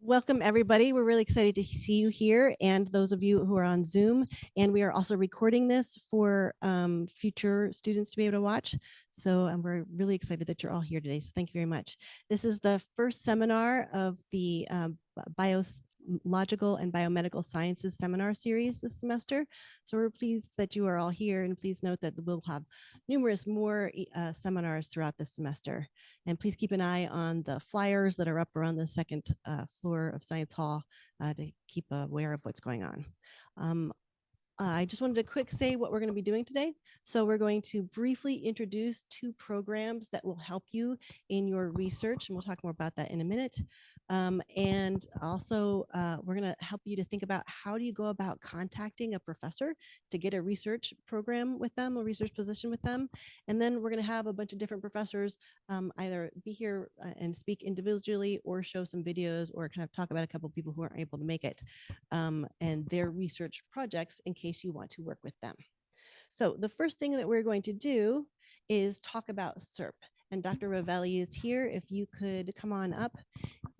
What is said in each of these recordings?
Welcome, everybody. We're really excited to see you here and those of you who are on Zoom. And we are also recording this for future students to be able to watch. So we're really excited that you're all here today. So thank you very much. This is the first seminar of the Biological and Biomedical Sciences seminar series this semester. So we're pleased that you are all here, and please note that we'll have numerous more seminars throughout this semester. And please keep an eye on the flyers that are up around the second floor of Science Hall to keep aware of what's going on. I just wanted to quick say what we're going to be doing today. So we're going to briefly introduce two programs that will help you in your research, and we'll talk more about that in a minute. And also, we're going to help you to think about how do you go about contacting a professor to get a research program with them, a research position with them. And then we're going to have a bunch of different professors either be here and speak individually or show some videos or kind of talk about a couple of people who aren't able to make it and their research projects in case you want to work with them. So the first thing that we're going to do is talk about SURP. And Dr. Ravelli is here. If you could come on up.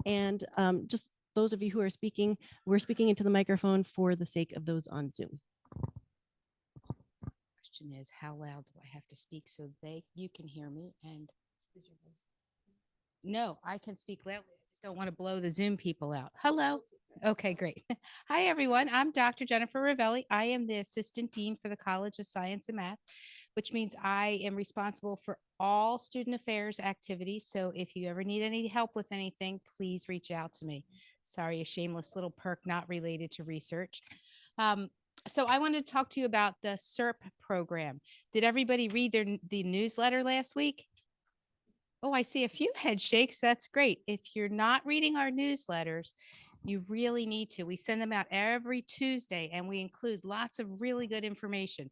And just those of you who are speaking, we're speaking into the microphone for the sake of those on Zoom. Question is, how loud do I have to speak so you can hear me? And no, I can speak loudly. I just don't want to blow the Zoom people out. Hello. Okay, great. Hi, everyone. I'm Dr. Jennifer Ravelli. I am the Assistant Dean for the College of Science and Math, which means I am responsible for all student affairs activities. So if you ever need any help with anything, please reach out to me. Sorry, a shameless little perk not related to research. So I wanted to talk to you about the SURP program. Did everybody read the newsletter last week? Oh, I see a few head shakes. That's great. If you're not reading our newsletters, you really need to. We send them out every Tuesday, and we include lots of really good information.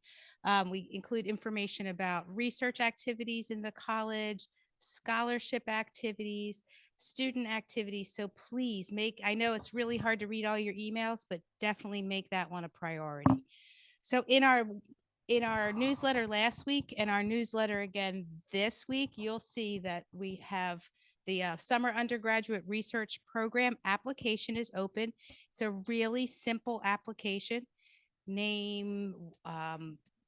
We include information about research activities in the college, scholarship activities, student activities. So please I know it's really hard to read all your emails, but definitely make that one a priority. So in our newsletter last week and our newsletter again this week, you'll see that we have the summer undergraduate research program application is open. It's a really simple application. Name,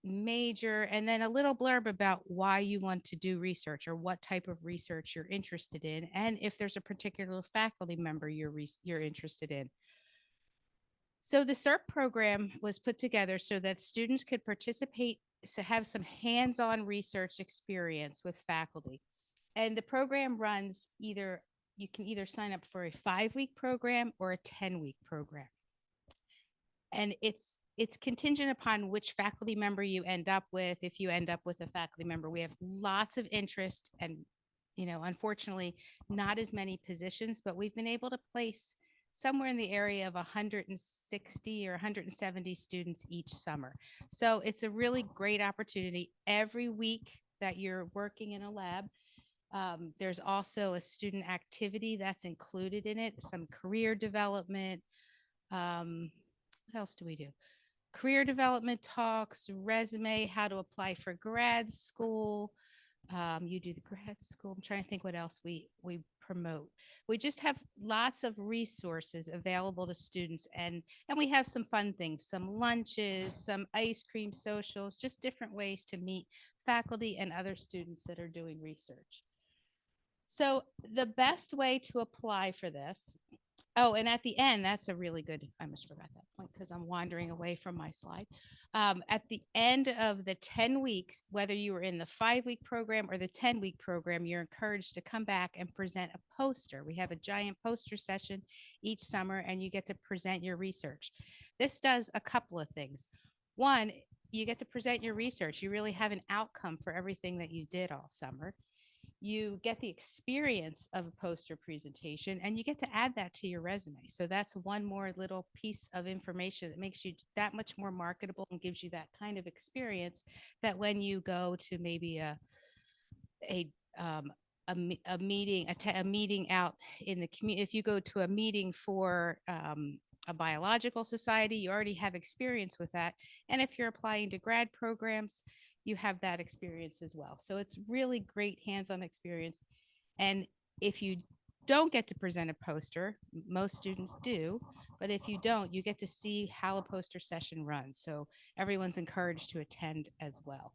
major, and then a little blurb about why you want to do research or what type of research you're interested in, and if there's a particular faculty member you're interested in. So the SURP program was put together so that students could participate, to have some hands-on research experience with faculty. And the program runs you can either sign up for a 5-week program or a 10-week program. And it's contingent upon which faculty member you end up with. If you end up with a faculty member, we have lots of interest and, unfortunately, not as many positions, but we've been able to place somewhere in the area of 160 or 170 students each summer. So it's a really great opportunity. Every week that you're working in a lab, there's also a student activity that's included in it, some career development. What else do we do? Career development talks, resume, how to apply for grad school. You do the grad school. I'm trying to think what else we promote. We just have lots of resources available to students, and we have some fun things, some lunches, some ice cream socials, just different ways to meet faculty and other students that are doing research. So the best way to apply for this, and at the end, that's a really good, I almost forgot that point because I'm wandering away from my slide. At the end of the 10 weeks, whether you were in the 5-week program or the 10-week program, you're encouraged to come back and present a poster. We have a giant poster session each summer, and you get to present your research. This does a couple of things. One, you get to present your research. You really have an outcome for everything that you did all summer. You get the experience of a poster presentation, and you get to add that to your resume. So that's one more little piece of information that makes you that much more marketable and gives you that kind of experience that when you go to maybe a meeting out in the community, if you go to a meeting for a biological society, you already have experience with that. And if you're applying to grad programs, you have that experience as well. So it's really great hands-on experience. And if you don't get to present a poster, most students do, but if you don't, you get to see how a poster session runs. So everyone's encouraged to attend as well.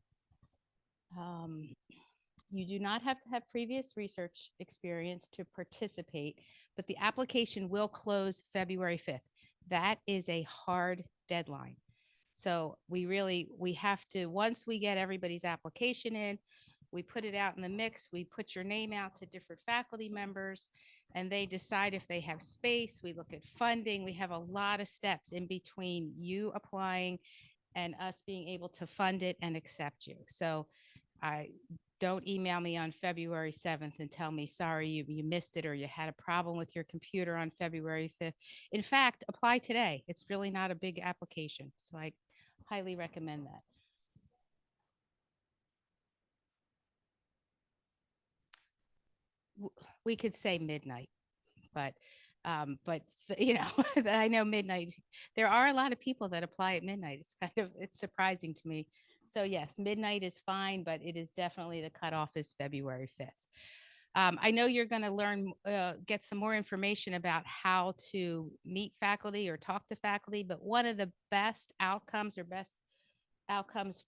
You do not have to have previous research experience to participate, but the application will close February 5th. That is a hard deadline. So we have to, once we get everybody's application in, we put it out in the mix, we put your name out to different faculty members, and they decide if they have space. We look at funding. We have a lot of steps in between you applying and us being able to fund it and accept you. So don't email me on February 7th and tell me, sorry, you missed it or you had a problem with your computer on February 5th. In fact, apply today. It's really not a big application. So I highly recommend that. We could say midnight, but you know, I know midnight. There are a lot of people that apply at midnight. It's surprising to me. So yes, midnight is fine, but it is definitely the cutoff is February 5th. I know you're going to learn, get some more information about how to meet faculty or talk to faculty, but one of the best outcomes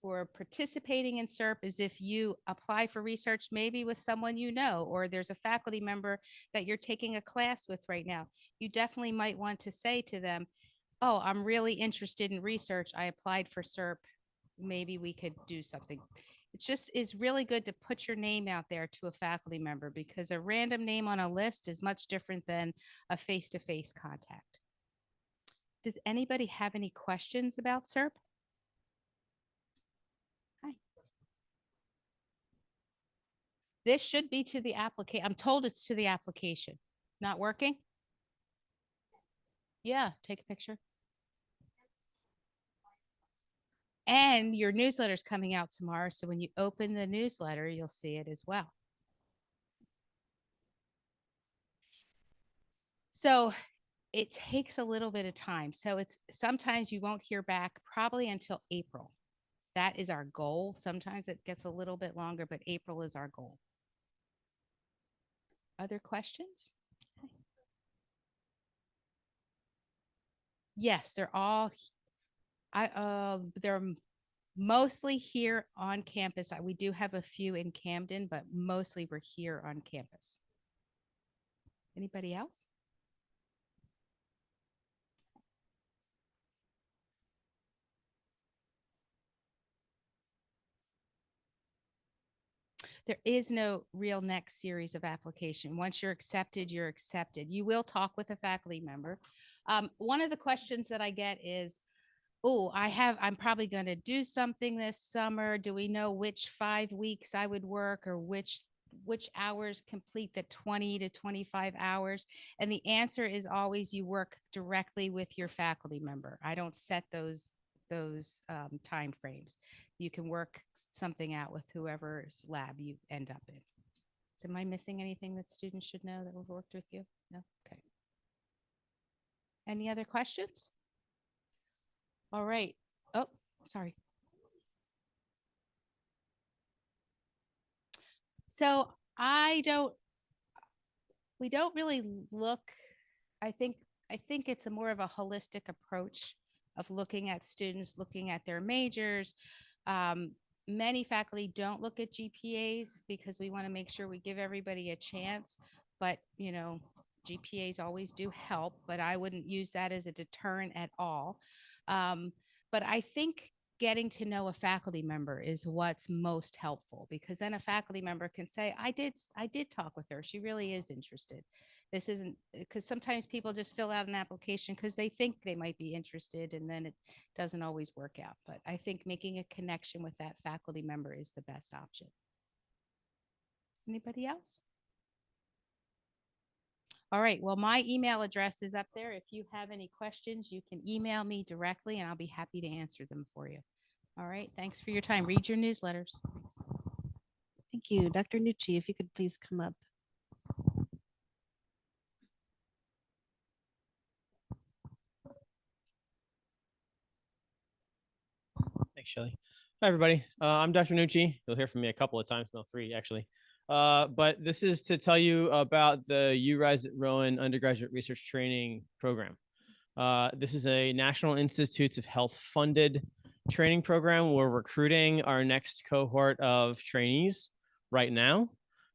for participating in SURP is if you apply for research, maybe with someone you know, or there's a faculty member that you're taking a class with right now. You definitely might want to say to them, oh, I'm really interested in research. I applied for SURP. Maybe we could do something. It just is really good to put your name out there to a faculty member, because a random name on a list is much different than a face-to-face contact. Does anybody have any questions about SURP? This should be to the application. I'm told it's to the application. Not working? Yeah, take a picture. And your newsletter is coming out tomorrow. So when you open the newsletter, you'll see it as well. So it takes a little bit of time. So it's sometimes you won't hear back probably until April. That is our goal. Sometimes it gets a little bit longer, but April is our goal. Other questions? Yes, they're mostly here on campus. We do have a few in Camden, but mostly we're here on campus. Anybody else? There is no real next series of application. Once you're accepted, you're accepted. You will talk with a faculty member. One of the questions that I get is, oh, I'm probably going to do something this summer. Do we know which 5 weeks I would work, or which hours complete the 20 to 25 hours? And the answer is always you work directly with your faculty member. I don't set those time frames. You can work something out with whoever's lab you end up in. So am I missing anything that students should know that we've worked with you? No? Okay. Any other questions? All right. Oh, sorry. So we don't really look, I think it's a more of a holistic approach of looking at students, looking at their majors. Many faculty don't look at GPAs because we want to make sure we give everybody a chance, but you know, GPAs always do help, but I wouldn't use that as a deterrent at all. But I think getting to know a faculty member is what's most helpful, because then a faculty member can say, I did talk with her. She really is interested. This isn't, because sometimes people just fill out an application because they think they might be interested, and then it doesn't always work out. But I think making a connection with that faculty member is the best option. Anybody else? All right, well, my email address is up there. If you have any questions, you can email me directly and I'll be happy to answer them for you. All right, thanks for your time. Read your newsletters. Thanks. Thank you. Dr. Nucci, if you could please come up. Thanks, Shelly. Hi, everybody. I'm Dr. Nucci. You'll hear from me a couple of times, no, 3 actually. but this is to tell you about the URISE at Rowan Undergraduate Research Training Program. This is a National Institutes of Health funded training program. We're recruiting our next cohort of trainees right now.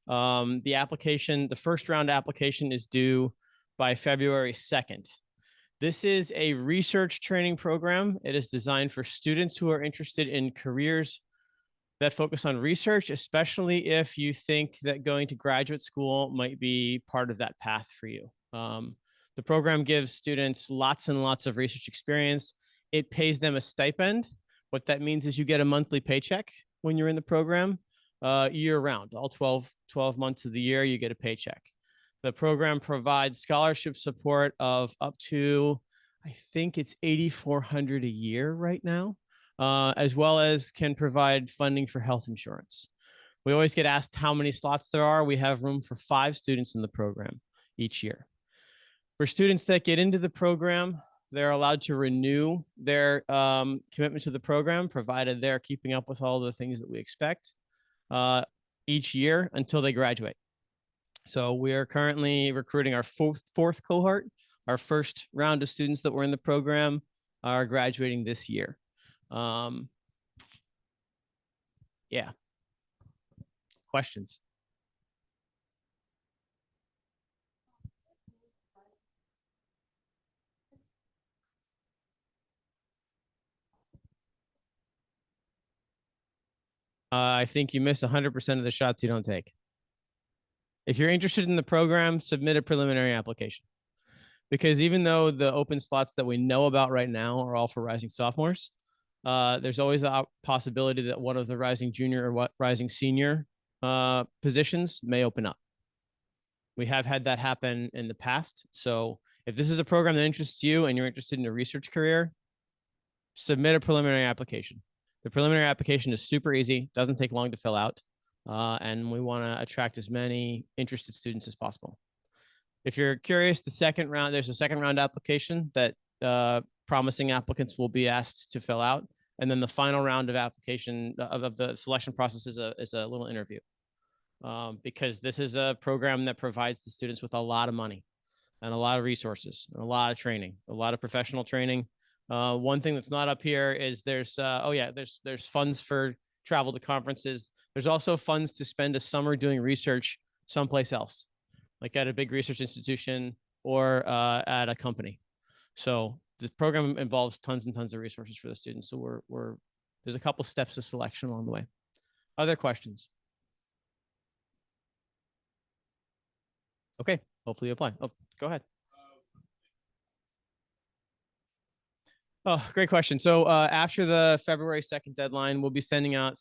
The first round application is due by February 2nd. This is a research training program. It is designed for students who are interested in careers that focus on research, especially if you think that going to graduate school might be part of that path for you. The program gives students lots and lots of research experience. It pays them a stipend. What that means is you get a monthly paycheck when you're in the program year round. All 12 months of the year, you get a paycheck. The program provides scholarship support of up to, I think it's $8,400 a year right now, as well as can provide funding for health insurance. We always get asked how many slots there are. We have room for 5 students in the program each year. For students that get into the program, they're allowed to renew their commitment to the program, provided they're keeping up with all the things that we expect each year until they graduate. So we are currently recruiting our fourth cohort. Our first round of students that were in the program are graduating this year. Yeah. Questions? I think you miss 100% of the shots you don't take. If you're interested in the program, submit a preliminary application. Because even though the open slots that we know about right now are all for rising sophomores, there's always a possibility that one of the rising junior or rising senior positions may open up. We have had that happen in the past. So if this is a program that interests you and you're interested in a research career, submit a preliminary application. The preliminary application is super easy, doesn't take long to fill out, and we want to attract as many interested students as possible. If you're curious, there's a second round application that promising applicants will be asked to fill out. And then the final round of application of the selection process is a little interview. Because this is a program that provides the students with a lot of money and a lot of resources, and a lot of training, a lot of professional training. One thing that's not up here is there's funds for travel to conferences. There's also funds to spend a summer doing research someplace else, like at a big research institution or at a company. So the program involves tons and tons of resources for the students. So there's a couple steps of selection along the way. Other questions? Okay, hopefully you apply. Oh, go ahead. Oh, great question. So after the February 2nd deadline, we'll be sending out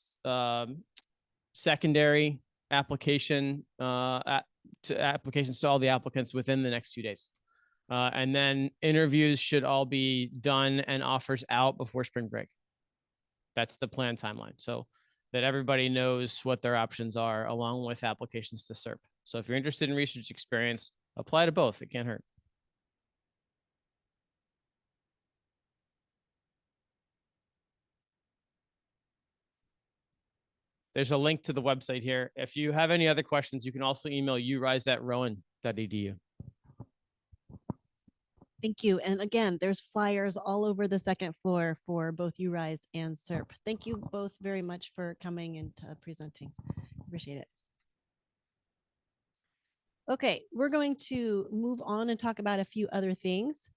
secondary applications to all the applicants within the next few days. And then interviews should all be done and offers out before spring break. That's the planned timeline. So that everybody knows what their options are, along with applications to SURP. So if you're interested in research experience, apply to both. It can't hurt. There's a link to the website here. If you have any other questions, you can also email urise@rowan.edu. Thank you. And again, there's flyers all over the second floor for both URISE and SURP. Thank you both very much for coming and presenting. Appreciate it. Okay, we're going to move on and talk about a few other things.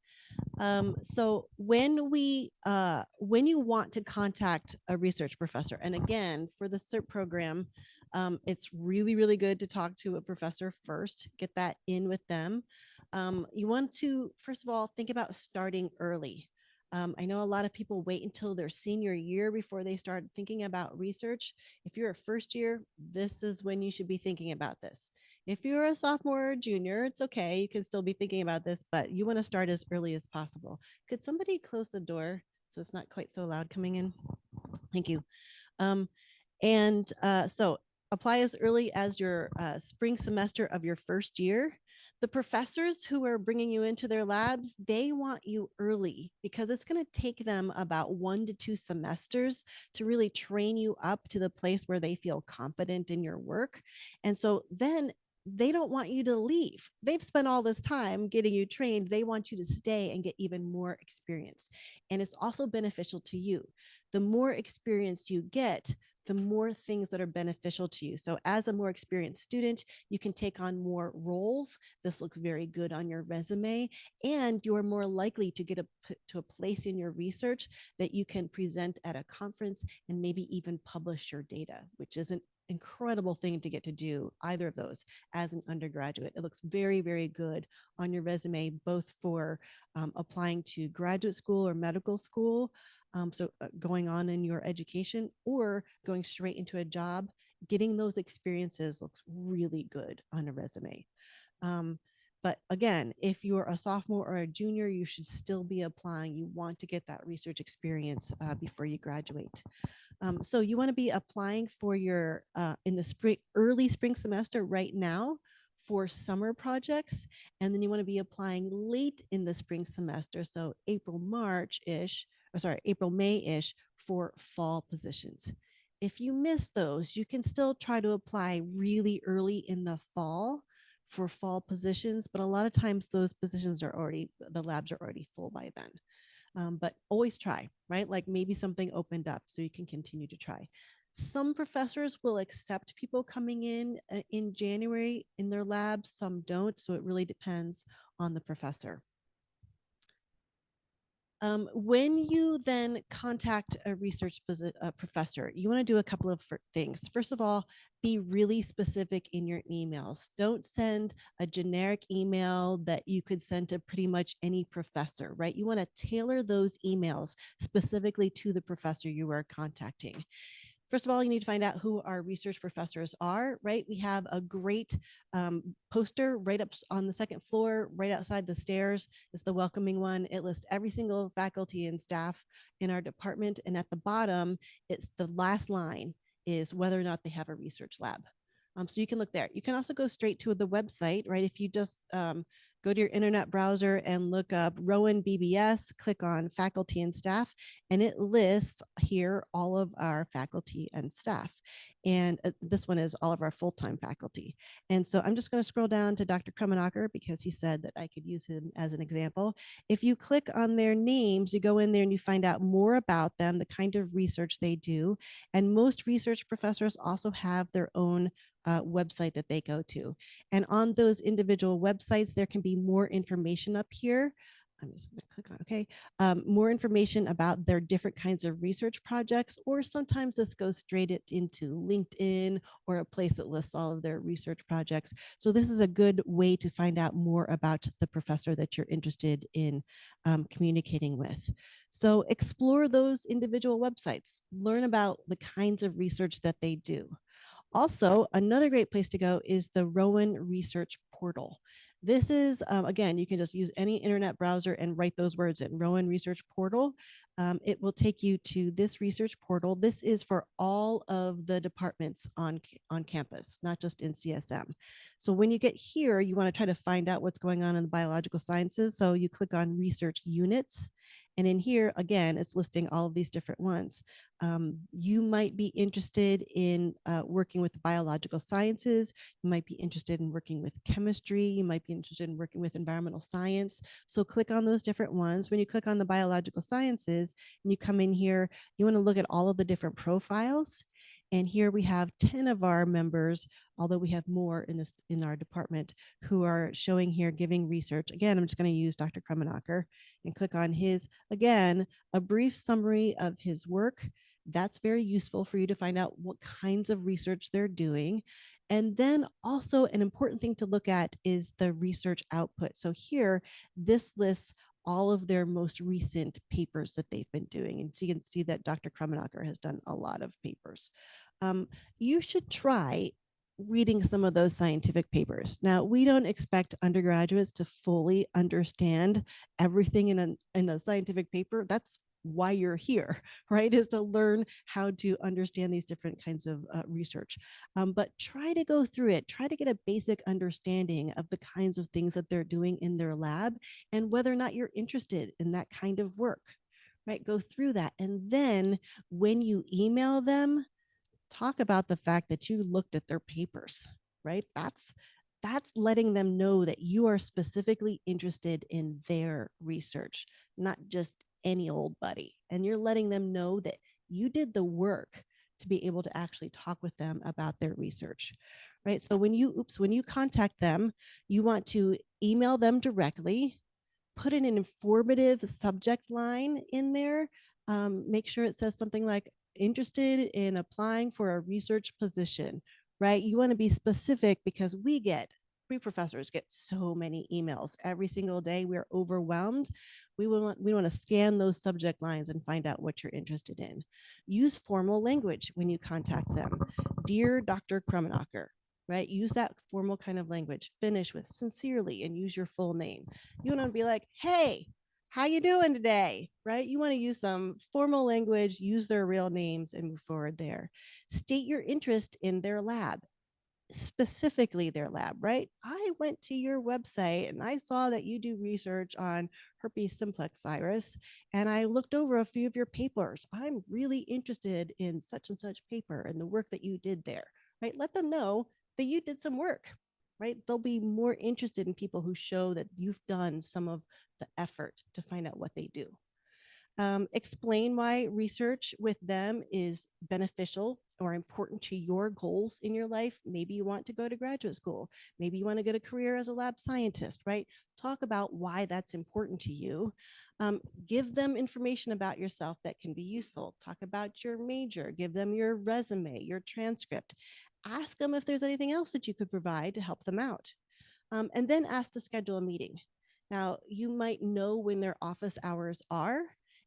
So when you want to contact a research professor, and again, for the SURP program, it's really, really good to talk to a professor first, get that in with them. You want to, first of all, think about starting early. I know a lot of people wait until their senior year before they start thinking about research. If you're a first year, this is when you should be thinking about this. If you're a sophomore or junior, it's okay. You can still be thinking about this, but you want to start as early as possible. Could somebody close the door so it's not quite so loud coming in? Thank you. So apply as early as your spring semester of your first year. The professors who are bringing you into their labs, they want you early because it's going to take them about 1 to 2 semesters to really train you up to the place where they feel confident in your work. And so then they don't want you to leave. They've spent all this time getting you trained. They want you to stay and get even more experience. And it's also beneficial to you. The more experience you get, the more things that are beneficial to you. So as a more experienced student, you can take on more roles. This looks very good on your resume, and you're more likely to get to a place in your research that you can present at a conference and maybe even publish your data, which is an incredible thing to get to do either of those as an undergraduate. It looks very, very good on your resume, both for applying to graduate school or medical school, going on in your education or going straight into a job. Getting those experiences looks really good on a resume. But again, if you're a sophomore or a junior, you should still be applying. You want to get that research experience before you graduate. So you want to be applying for your in the early spring semester right now for summer projects, and then you want to be applying late in the spring semester, so April, March-ish, or sorry, April, May-ish for fall positions. If you miss those, you can still try to apply really early in the fall for fall positions, but a lot of times those positions are already, the labs are already full by then. But always try, right? Like maybe something opened up so you can continue to try. Some professors will accept people coming in January in their labs, some don't. So it really depends on the professor. When you then contact a research professor, you want to do a couple of things. First of all, be really specific in your emails. Don't send a generic email that you could send to pretty much any professor, right? You want to tailor those emails specifically to the professor you are contacting. First of all, you need to find out who our research professors are, right? We have a great poster right up on the second floor, right outside the stairs. It's the welcoming one. It lists every single faculty and staff in our department. And at the bottom, it's the last line is whether or not they have a research lab. So you can look there. You can also go straight to the website, right? If you just go to your internet browser and look up Rowan BBS, click on faculty and staff, and it lists here all of our faculty and staff. And this one is all of our full-time faculty. And so I'm just going to scroll down to Dr. Krummenacher because he said that I could use him as an example. If you click on their names, you go in there and you find out more about them, the kind of research they do. And most research professors also have their own website that they go to. And on those individual websites, there can be more information up here. I'm just going to click on, okay, more information about their different kinds of research projects, or sometimes this goes straight into LinkedIn or a place that lists all of their research projects. So this is a good way to find out more about the professor that you're interested in communicating with. So explore those individual websites, learn about the kinds of research that they do. Also, another great place to go is the Rowan Research Portal. This is, again, you can just use any internet browser and write those words in, Rowan Research Portal. It will take you to this research portal. This is for all of the departments on campus, not just in CSM. So when you get here, you want to try to find out what's going on in the biological sciences. So you click on research units. And in here, again, it's listing all of these different ones. You might be interested in working with the biological sciences. You might be interested in working with chemistry. You might be interested in working with environmental science. So click on those different ones. When you click on the biological sciences and you come in here, you want to look at all of the different profiles. And here we have 10 of our members, although we have more in our department, who are showing here giving research. Again, I'm just going to use Dr. Krummenacher and click on his, again, a brief summary of his work. That's very useful for you to find out what kinds of research they're doing. And then also an important thing to look at is the research output. So here, this lists all of their most recent papers that they've been doing. And so you can see that Dr. Krummenacher has done a lot of papers. You should try reading some of those scientific papers. Now, we don't expect undergraduates to fully understand everything in a scientific paper. That's why you're here, right? Is to learn how to understand these different kinds of research. But try to go through it, try to get a basic understanding of the kinds of things that they're doing in their lab and whether or not you're interested in that kind of work, right? Go through that. And then when you email them, talk about the fact that you looked at their papers, right? That's letting them know that you are specifically interested in their research, not just any old buddy. And you're letting them know that you did the work to be able to actually talk with them about their research, right? So when you contact them, you want to email them directly, put in an informative subject line in there. Make sure it says something like interested in applying for a research position, right? You want to be specific because we professors get so many emails every single day. We're overwhelmed. We want to scan those subject lines and find out what you're interested in. Use formal language when you contact them. Dear Dr. Krummenacher, right? Use that formal kind of language. Finish with sincerely and use your full name. You want to be like, hey, how you doing today, right? You want to use some formal language, use their real names and move forward there. State your interest in their lab, specifically their lab, right? I went to your website and I saw that you do research on herpes simplex virus, and I looked over a few of your papers. I'm really interested in such and such paper and the work that you did there, right? Let them know that you did some work, right? They'll be more interested in people who show that you've done some of the effort to find out what they do. Explain why research with them is beneficial or important to your goals in your life. Maybe you want to go to graduate school. Maybe you want to get a career as a lab scientist, right? Talk about why that's important to you. Give them information about yourself that can be useful. Talk about your major. Give them your resume, your transcript. Ask them if there's anything else that you could provide to help them out. And then ask to schedule a meeting. Now, you might know when their office hours are.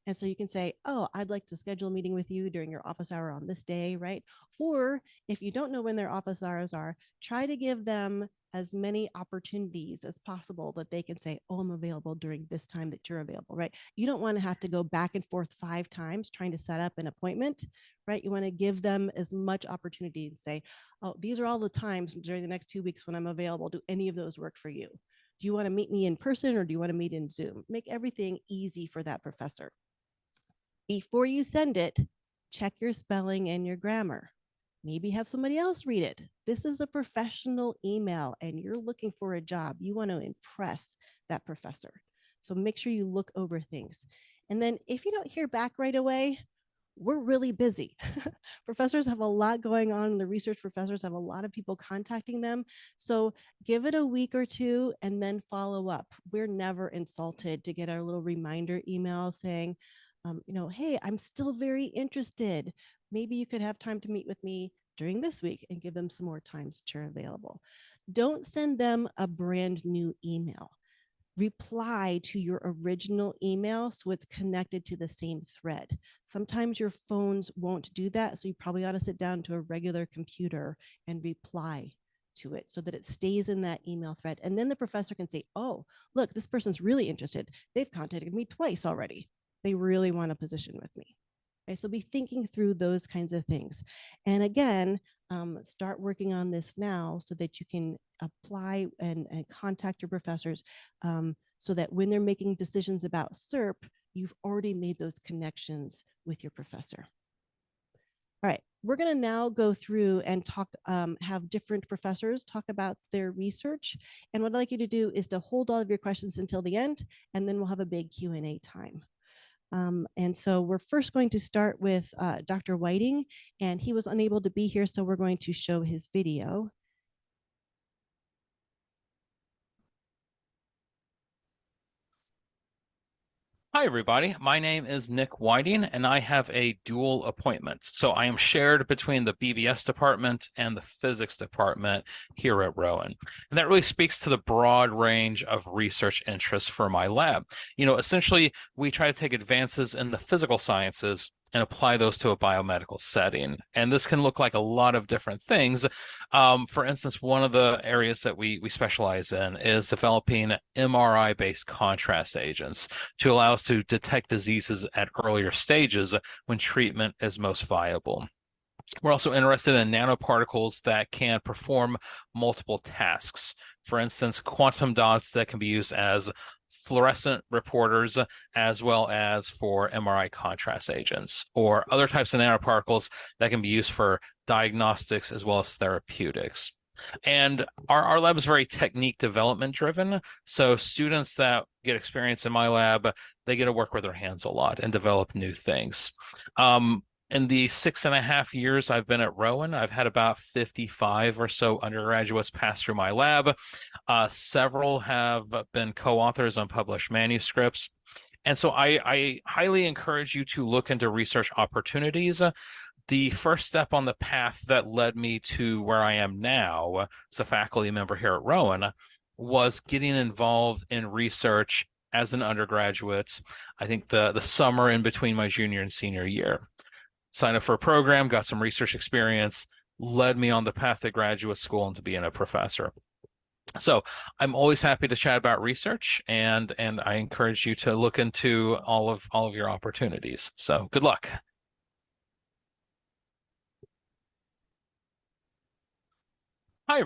And so you can say, oh, I'd like to schedule a meeting with you during your office hour on this day, right? Or if you don't know when their office hours are, try to give them as many opportunities as possible that they can say, oh, I'm available during this time that you're available, right? You don't want to have to go back and forth 5 times trying to set up an appointment, right? You want to give them as much opportunity and say, oh, these are all the times during the next 2 weeks when I'm available. Do any of those work for you? Do you want to meet me in person or do you want to meet in Zoom? Make everything easy for that professor. Before you send it, check your spelling and your grammar. Maybe have somebody else read it. This is a professional email and you're looking for a job. You want to impress that professor. So make sure you look over things. And then if you don't hear back right away, we're really busy. Professors have a lot going on. The research professors have a lot of people contacting them. So give it a week or 2 and then follow up. We're never insulted to get our little reminder email saying, hey, I'm still very interested. Maybe you could have time to meet with me during this week, and give them some more times that you're available. Don't send them a brand new email. Reply to your original email so it's connected to the same thread. Sometimes your phones won't do that, so you probably ought to sit down to a regular computer and reply to it so that it stays in that email thread. And then the professor can say, oh, look, this person's really interested. They've contacted me twice already. They really want a position with me. Okay, so be thinking through those kinds of things. And again, start working on this now so that you can apply and contact your professors so that when they're making decisions about SURP, you've already made those connections with your professor. All right, we're going to now go through and talk, have different professors talk about their research. And what I'd like you to do is to hold all of your questions until the end, and then we'll have a big Q&A time. And so we're first going to start with Dr. Whiting, and he was unable to be here, so we're going to show his video. Hi, everybody. My name is Nick Whiting, and I have a dual appointment. So I am shared between the BBS department and the physics department here at Rowan. And that really speaks to the broad range of research interests for my lab. Essentially, we try to take advances in the physical sciences and apply those to a biomedical setting. And this can look like a lot of different things. For instance, one of the areas that we specialize in is developing MRI-based contrast agents to allow us to detect diseases at earlier stages when treatment is most viable. We're also interested in nanoparticles that can perform multiple tasks. For instance, quantum dots that can be used as fluorescent reporters as well as for MRI contrast agents, or other types of nanoparticles that can be used for diagnostics as well as therapeutics. And our lab is very technique development driven. So students that get experience in my lab, they get to work with their hands a lot and develop new things. In the 6.5 years I've been at Rowan, I've had about 55 or so undergraduates pass through my lab. Several have been co-authors on published manuscripts. And so I highly encourage you to look into research opportunities. The first step on the path that led me to where I am now as a faculty member here at Rowan was getting involved in research as an undergraduate. I think the summer in between my junior and senior year. Signed up for a program, got some research experience, led me on the path to graduate school and to being a professor. So I'm always happy to chat about research, and I encourage you to look into all of your opportunities. So good luck. Hi.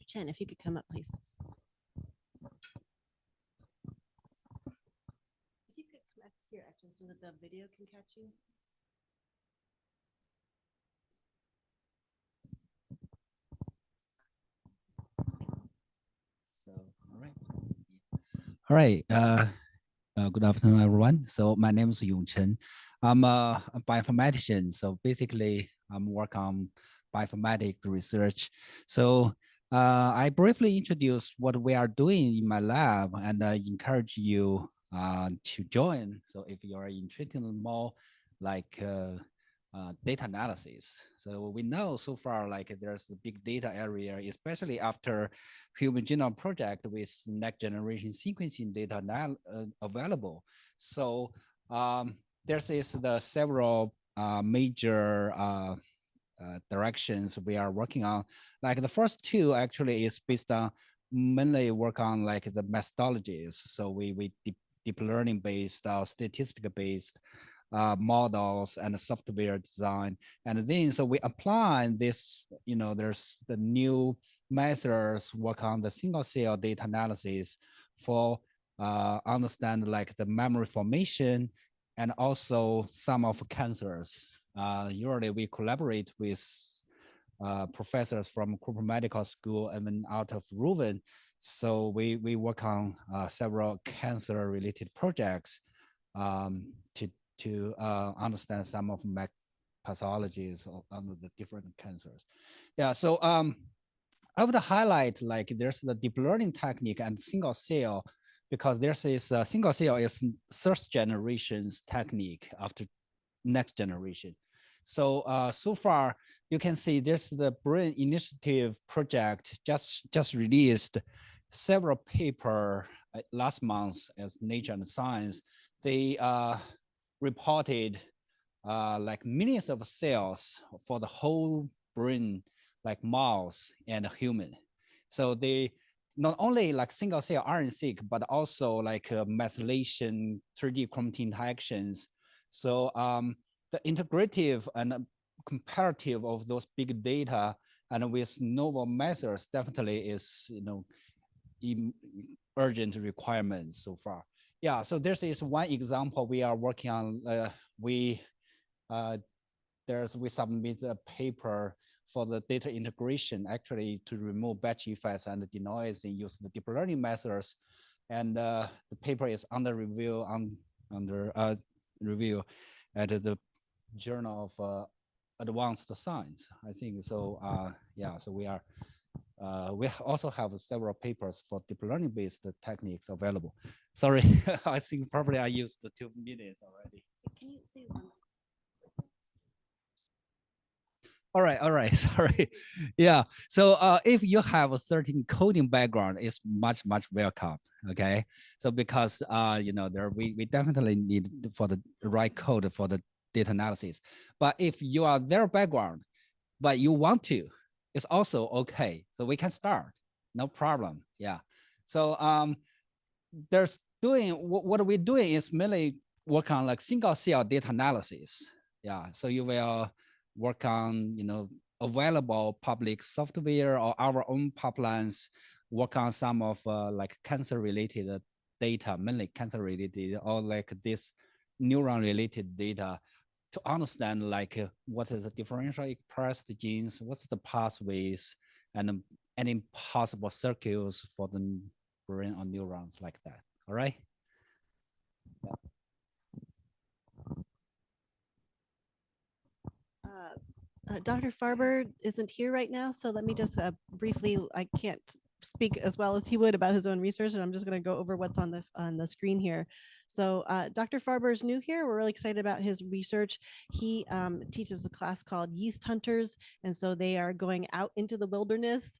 Chen, if you could come up, please. If you could come up here, actually, so that the video can catch you. So, all right. Good afternoon, everyone. So my name is Yong Chen. I'm a bioinformatician. So basically, I'm working on bioinformatics research. So I briefly introduce what we are doing in my lab, and encourage you to join. So if you are interested in more like data analysis. So we know so far, like there's the big data area, especially after Human Genome Project with next generation sequencing data now available. So there's the several major directions we are working on. Like the first two actually is based on mainly work on like the methodologies. So we deep learning based or statistical based models and software design. And then, so we apply this, there's the new methods work on the single cell data analysis for understand like the memory formation and also some of cancers. Usually we collaborate with professors from Cooper Medical School and then out of Rowan. So we work on several cancer related projects to understand some of my pathologies under the different cancers. Yeah, so I would highlight like there's the deep learning technique and single cell, because there's this single cell is third generation's technique after next generation. So so far you can see there's the Brain Initiative project just released several paper last month as Nature and Science. They reported like millions of cells for the whole brain, like mouse and human. So they not only like single cell RNA-seq, but also like methylation 3D chromatin interactions. So the integrative and comparative of those big data and with novel methods definitely is, urgent requirements so far. Yeah, so this is one example we are working on. We submit a paper for the data integration, actually to remove batch effects and denoising using the deep learning methods. And the paper is under review at the Journal of Advanced Science, I think. So yeah, so we also have several papers for deep learning based techniques available. Sorry, I think probably I used the 2 minutes already. Can you say one? All right, sorry. Yeah, so if you have a certain coding background, it's much welcome. Okay, so because there we definitely need for the right code for the data analysis. But if you are their background, but you want to, it's also okay. So we can start, no problem. Yeah. So there's doing what we're doing is mainly work on like single cell data analysis. Yeah. So you will work on available public software or our own pipelines, work on some of like cancer related data, mainly cancer related or like this neuron related data to understand like what is the differential expressed genes, what's the pathways, and any possible circuits for the brain or neurons like that. All right. Dr. Farber isn't here right now, so let me just briefly, I can't speak as well as he would about his own research, and I'm just going to go over what's on the screen here. So Dr. Farber is new here. We're really excited about his research. He teaches a class called Yeast Hunters, and so they are going out into the wilderness,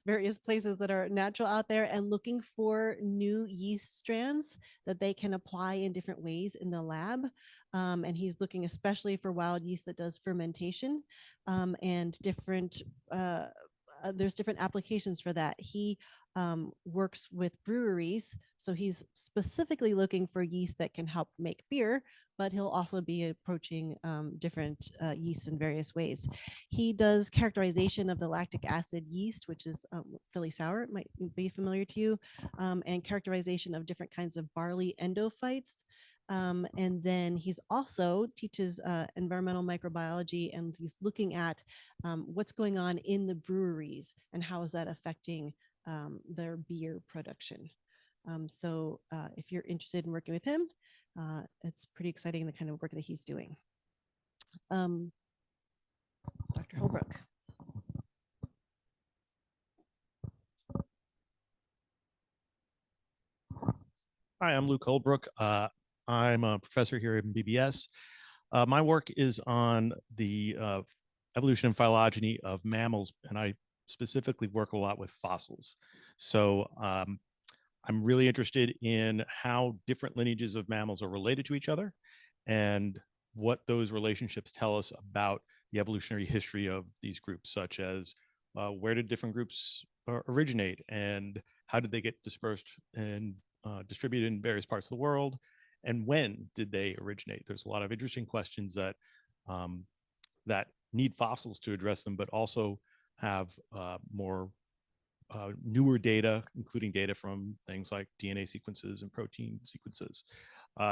various places that are natural out there, and looking for new yeast strands that they can apply in different ways in the lab. And he's looking especially for wild yeast that does fermentation and different there's different applications for that. He works with breweries, so he's specifically looking for yeast that can help make beer, but he'll also be approaching different yeasts in various ways. He does characterization of the lactic acid yeast, which is Philly sour, it might be familiar to you, and characterization of different kinds of barley endophytes. And then he's also teaches environmental microbiology, and he's looking at what's going on in the breweries and how is that affecting their beer production. So if you're interested in working with him, it's pretty exciting the kind of work that he's doing. Dr. Holbrook. Hi, I'm Luke Holbrook. I'm a professor here in BBS. My work is on the evolution and phylogeny of mammals, and I specifically work a lot with fossils. So I'm really interested in how different lineages of mammals are related to each other and what those relationships tell us about the evolutionary history of these groups, such as where did different groups originate and how did they get dispersed and distributed in various parts of the world, and when did they originate? There's a lot of interesting questions that that need fossils to address them, but also have more newer data, including data from things like DNA sequences and protein sequences.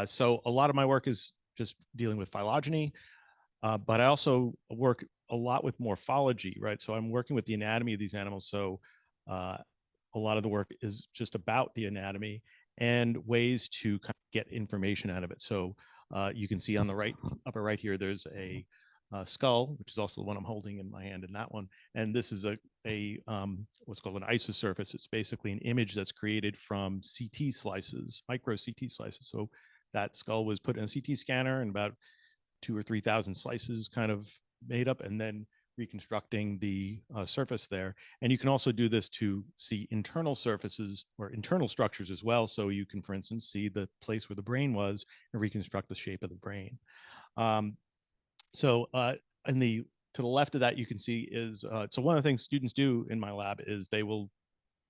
So a lot of my work is just dealing with phylogeny, but I also work a lot with morphology, right? So I'm working with the anatomy of these animals. So a lot of the work is just about the anatomy and ways to kind of get information out of it. So you can see on the right, upper right here, there's a skull, which is also the one I'm holding in my hand in that one. And this is a what's called an isosurface. It's basically an image that's created from CT slices, micro CT slices. So that skull was put in a CT scanner and about 2,000 or 3,000 slices kind of made up, and then reconstructing the surface there. And you can also do this to see internal surfaces or internal structures as well. So you can, for instance, see the place where the brain was and reconstruct the shape of the brain. To the left of that, you can see is, so one of the things students do in my lab is they will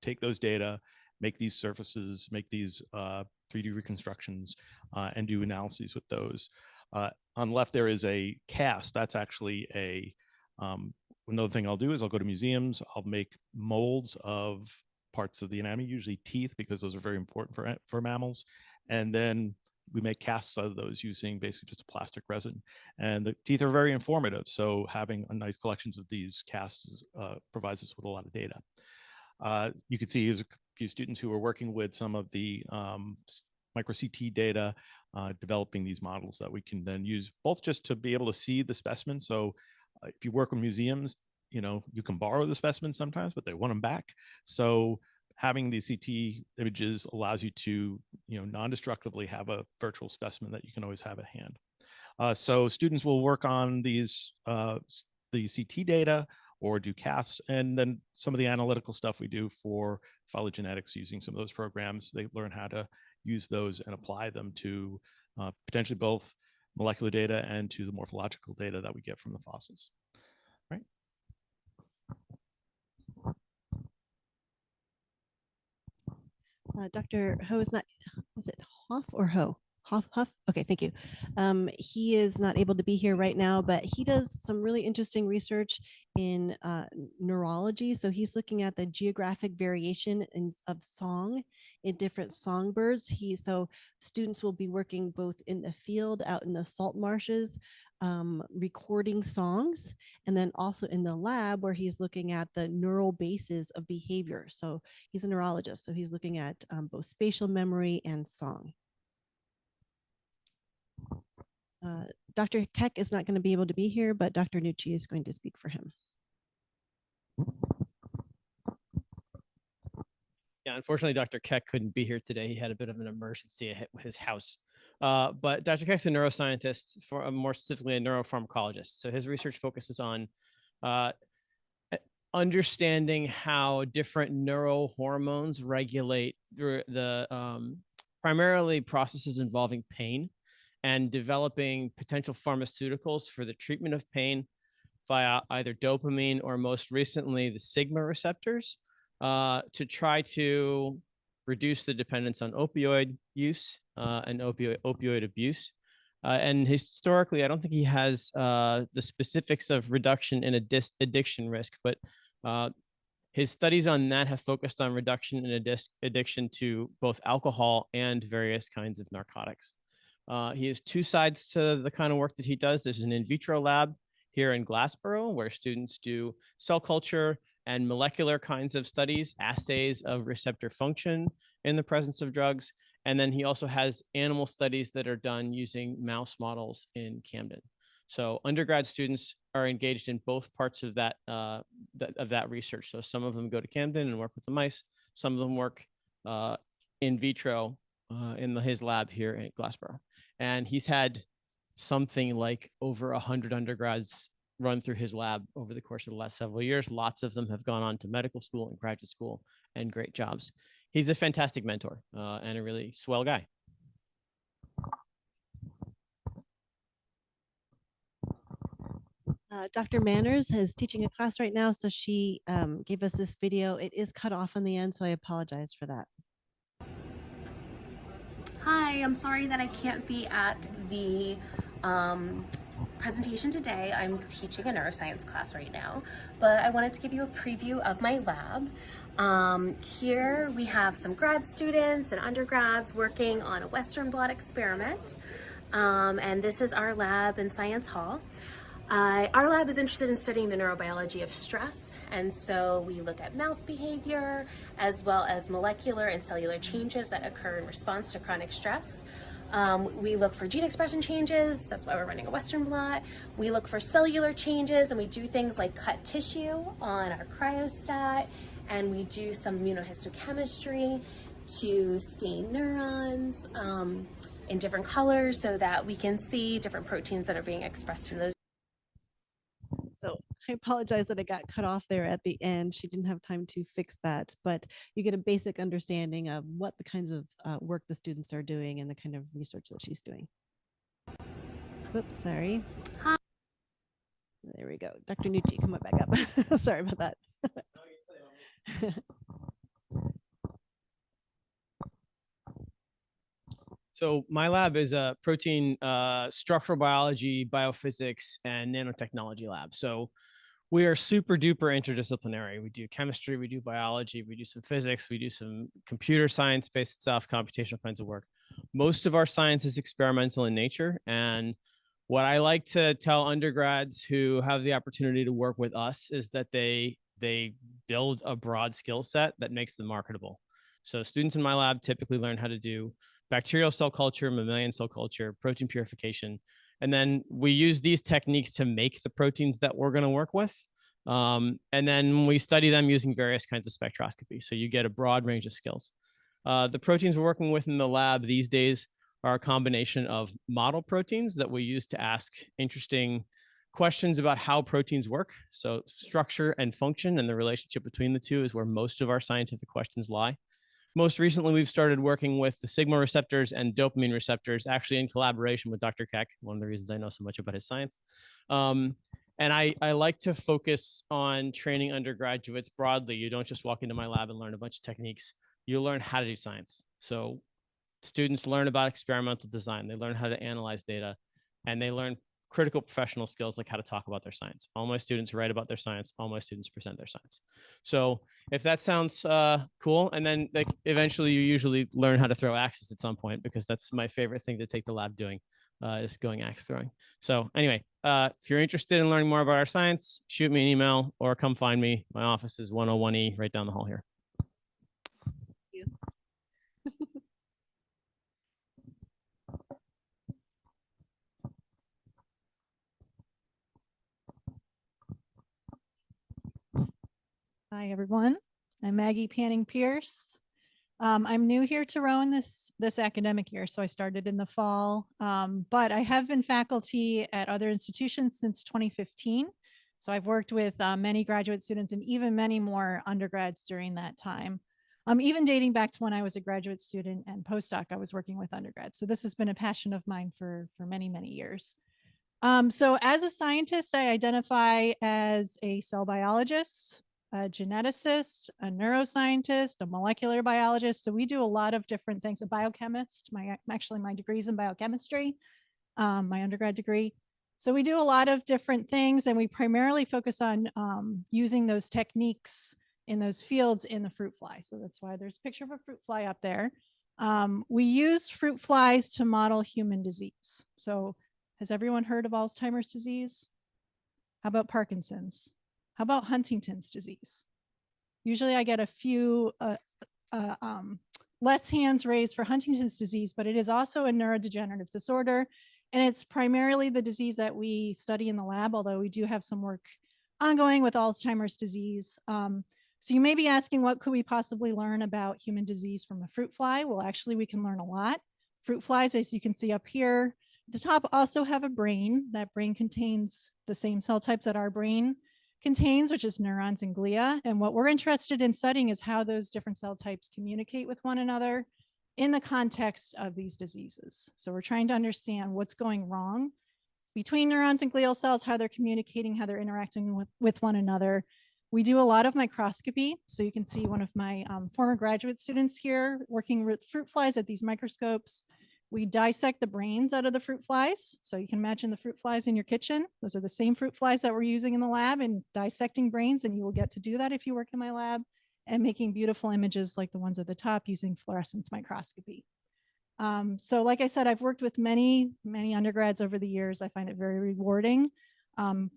take those data, make these surfaces, make these 3D reconstructions, and do analyses with those. On the left, there is a cast. That's actually a, another thing I'll do is I'll go to museums, I'll make molds of parts of the anatomy, usually teeth, because those are very important for mammals. And then we make casts out of those using basically just a plastic resin. And the teeth are very informative. So having a nice collections of these casts provides us with a lot of data. You can see there's a few students who are working with some of the micro CT data, developing these models that we can then use both just to be able to see the specimen. So if you work with museums, you can borrow the specimen sometimes, but they want them back. So having these CT images allows you to, non-destructively have a virtual specimen that you can always have at hand. So students will work on these the CT data or do casts, and then some of the analytical stuff we do for phylogenetics using some of those programs. They learn how to use those and apply them to potentially both molecular data and to the morphological data that we get from the fossils. Right. Dr. Ho is not, is it Hoff or Ho? Huff. Okay, thank you. He is not able to be here right now, but he does some really interesting research in neurology. So he's looking at the geographic variation of song in different songbirds. So students will be working both in the field, out in the salt marshes, recording songs, and then also in the lab where he's looking at the neural bases of behavior. So he's a neurologist, so he's looking at both spatial memory and song. Dr. Keck is not going to be able to be here, but Dr. Nucci is going to speak for him. Yeah, unfortunately, Dr. Keck couldn't be here today. He had a bit of an emergency at his house. But Dr. Keck's a neuroscientist, more specifically a neuropharmacologist. So his research focuses on understanding how different neurohormones regulate the primarily processes involving pain, and developing potential pharmaceuticals for the treatment of pain via either dopamine or most recently the sigma receptors to try to reduce the dependence on opioid use and opioid abuse. And historically, I don't think he has the specifics of reduction in addiction risk, but his studies on that have focused on reduction in addiction to both alcohol and various kinds of narcotics. He has two sides to the kind of work that he does. There's an in vitro lab here in Glassboro where students do cell culture and molecular kinds of studies, assays of receptor function in the presence of drugs. And then he also has animal studies that are done using mouse models in Camden. So undergrad students are engaged in both parts of that research. So some of them go to Camden and work with the mice. Some of them work in vitro in his lab here at Glassboro. And he's had something like over 100 undergrads run through his lab over the course of the last several years. Lots of them have gone on to medical school and graduate school and great jobs. He's a fantastic mentor and a really swell guy. Dr. Manners is teaching a class right now, so she gave us this video. It is cut off on the end, so I apologize for that. Hi, I'm sorry that I can't be at the presentation today. I'm teaching a neuroscience class right now, but I wanted to give you a preview of my lab. Here we have some grad students and undergrads working on a Western blot experiment, and this is our lab in Science Hall. Our lab is interested in studying the neurobiology of stress, and so we look at mouse behavior as well as molecular and cellular changes that occur in response to chronic stress. We look for gene expression changes, that's why we're running a Western blot. We look for cellular changes, and we do things like cut tissue on our cryostat, and we do some immunohistochemistry to stain neurons in different colors so that we can see different proteins that are being expressed in those. So I apologize that it got cut off there at the end. She didn't have time to fix that, but you get a basic understanding of what the kinds of work the students are doing and the kind of research that she's doing. Whoops, sorry. Hi. There we go. Dr. Nucci, come on back up. Sorry about that. So my lab is a protein structural biology, biophysics, and nanotechnology lab. So we are super duper interdisciplinary. We do chemistry, we do biology, we do some physics, we do some computer science-based stuff, computational kinds of work. Most of our science is experimental in nature. And what I like to tell undergrads who have the opportunity to work with us is that they build a broad skill set that makes them marketable. So students in my lab typically learn how to do bacterial cell culture, mammalian cell culture, protein purification. And then we use these techniques to make the proteins that we're going to work with. And then we study them using various kinds of spectroscopy. So you get a broad range of skills. The proteins we're working with in the lab these days are a combination of model proteins that we use to ask interesting questions about how proteins work. So structure and function and the relationship between the two is where most of our scientific questions lie. Most recently, we've started working with the sigma receptors and dopamine receptors, actually in collaboration with Dr. Keck, one of the reasons I know so much about his science. And I like to focus on training undergraduates broadly. You don't just walk into my lab and learn a bunch of techniques. You learn how to do science. So students learn about experimental design. They learn how to analyze data, and they learn critical professional skills like how to talk about their science. All my students write about their science. All my students present their science. So if that sounds cool, and then like eventually you usually learn how to throw axes at some point, because that's my favorite thing to take the lab doing, is going axe throwing. So anyway, if you're interested in learning more about our science, shoot me an email or come find me. My office is 101E right down the hall here. Hi, everyone. I'm Maggie Panning-Pierce. I'm new here to Rowan this academic year, so I started in the fall, but I have been faculty at other institutions since 2015. So I've worked with many graduate students and even many more undergrads during that time. Even dating back to when I was a graduate student and postdoc, I was working with undergrads. So this has been a passion of mine for many, many years. So as a scientist, I identify as a cell biologist, a geneticist, a neuroscientist, a molecular biologist. So we do a lot of different things, a biochemist. Actually, my degree is in biochemistry, my undergrad degree. So we do a lot of different things, and we primarily focus on using those techniques in those fields in the fruit fly. So that's why there's a picture of a fruit fly up there. We use fruit flies to model human disease. So has everyone heard of Alzheimer's disease? How about Parkinson's? How about Huntington's disease? Usually I get a few less hands raised for Huntington's disease, but it is also a neurodegenerative disorder. And it's primarily the disease that we study in the lab, although we do have some work ongoing with Alzheimer's disease. So you may be asking, what could we possibly learn about human disease from a fruit fly? Well, actually, we can learn a lot. Fruit flies, as you can see up here, at the top also have a brain. That brain contains the same cell types that our brain contains, which is neurons and glia. And what we're interested in studying is how those different cell types communicate with one another in the context of these diseases. So we're trying to understand what's going wrong between neurons and glial cells, how they're communicating, how they're interacting with one another. We do a lot of microscopy. So you can see one of my former graduate students here working with fruit flies at these microscopes. We dissect the brains out of the fruit flies. So you can imagine the fruit flies in your kitchen. Those are the same fruit flies that we're using in the lab and dissecting brains. And you will get to do that if you work in my lab, and making beautiful images like the ones at the top using fluorescence microscopy. So like I said, I've worked with many, many undergrads over the years. I find it very rewarding,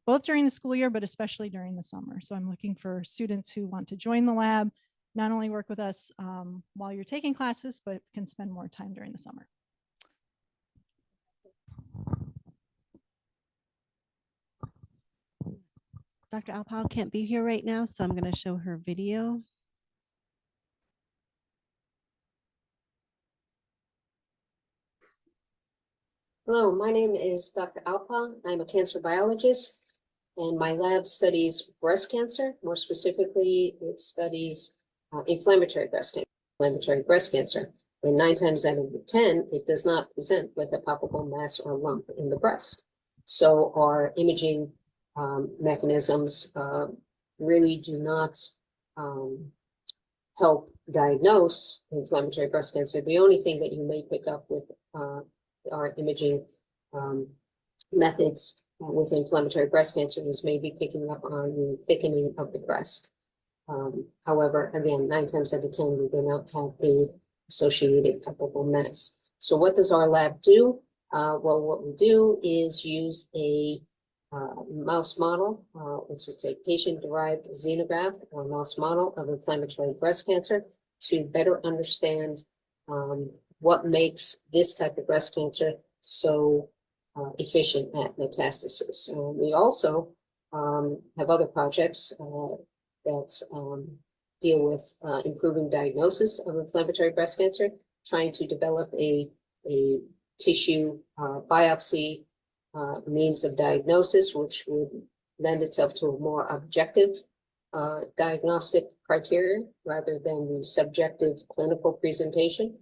both during the school year, but especially during the summer. So I'm looking for students who want to join the lab, not only work with us while you're taking classes, but can spend more time during the summer. Dr. Alpal can't be here right now, so I'm going to show her video. Hello, my name is Dr. Alpa. I'm a cancer biologist, and my lab studies breast cancer. More specifically, it studies inflammatory breast cancer. And 9 times out of 10, it does not present with a palpable mass or lump in the breast. So our imaging mechanisms really do not help diagnose inflammatory breast cancer. The only thing that you may pick up with our imaging methods with inflammatory breast cancer is maybe picking up on the thickening of the breast. However, again, 9 times out of 10, we do not have a associated palpable mass. So what does our lab do? Well, what we do is use a mouse model, which is a patient-derived xenograft or mouse model of inflammatory breast cancer, to better understand what makes this type of breast cancer so efficient at metastasis. We also have other projects that deal with improving diagnosis of inflammatory breast cancer, trying to develop a tissue biopsy means of diagnosis, which would lend itself to a more objective diagnostic criteria rather than the subjective clinical presentation.